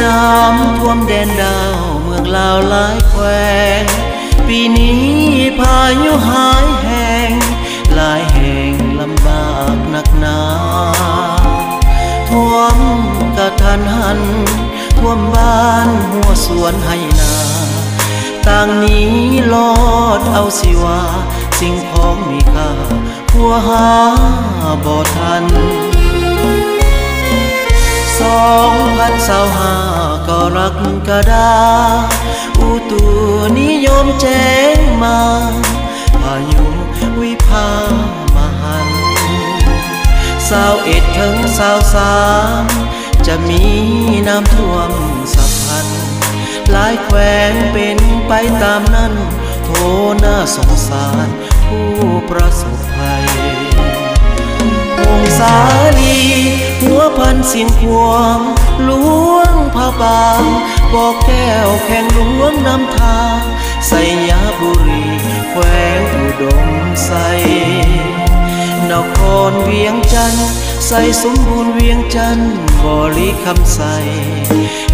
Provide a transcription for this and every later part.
น้ำท่วมแดนดาวเมืองลาวหลายแคว้นปีนี้พายุหายแห้งหลายแห่งลำบากหนักหนาท่วมกระทันหันท่วมบ้านหัวสวนไหนาต่างนี้ลอดเอาสิว่าสิ่งของมีค่าผัวหาบ่ทัน2025ก็รักกระดาอุตุนิยมแจ้งมาพายุวิภามหัน21ถึง23จะมีน้ำท่วมฉับพลันหลายแขวงเป็นไปตามนั้นโทน่าสงสารผู้ประสบภัยวงสาลีหัวพันเสียงพวงล้วงผ้าบางบอกแก้วแข่งล้วงน้ำทางไสยบุรีแขวงอุดมไซนครเวียงจันทร์ใส่สมบูรณ์เวียงจันทร์บริคำใส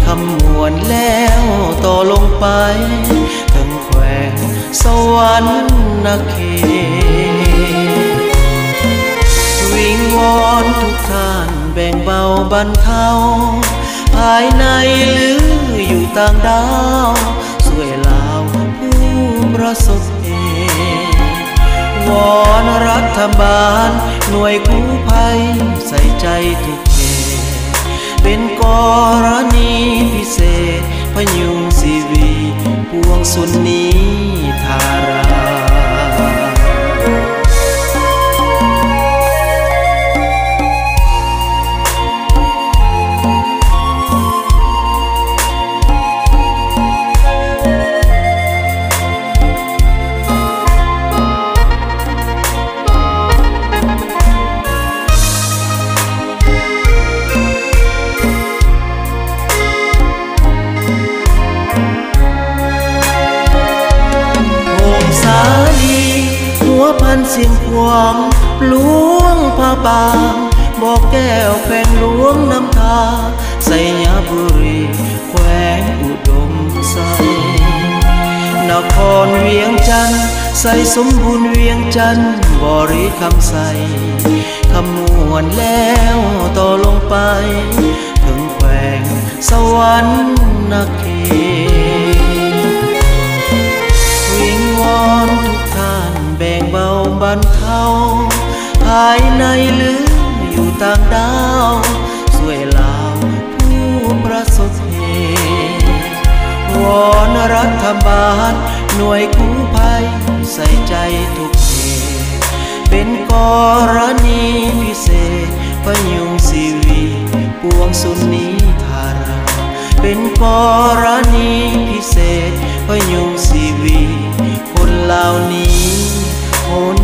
คำมวนแล้วต่อลงไปถึงแขวงสวรรค์เขตวิงวอนทุกท่านแบ่งเบาบรรเทาภายในหรืออยู่ต่างดาวช่วยลาวผู้ประสบเหตุวอนรัฐบาลหน่วยกู้ภัยใส่ใจทุกเหตุเป็นกรณีพิเศษพยุงชีวีปวงสุนีธาราพันเสียงควงล้วงผ้าบางบอกแก้วแขวงล้วงน้ำทาไสยบุรีแขวงอุดมไซนครเวียงจันทร์ใส่สมบูรณ์เวียงจันทร์บริคำใสคำมวนแล้วต่อลงไปถึงแขวงสวรรค์เขตวิงวอนทุกท่านแบ่งเบาบรรเทาภายในหรืออยู่ต่างดาวช่วยลาวผู้ประสบเหตุวอนรัฐบาลหน่วยกู้ภัยใส่ใจทุกเหตุเป็นกรณีพิเศษพยุงชีวีปวงสุนีธาราเป็นกรณีพิเศษพยุงชีวีคนเหล่านี้คน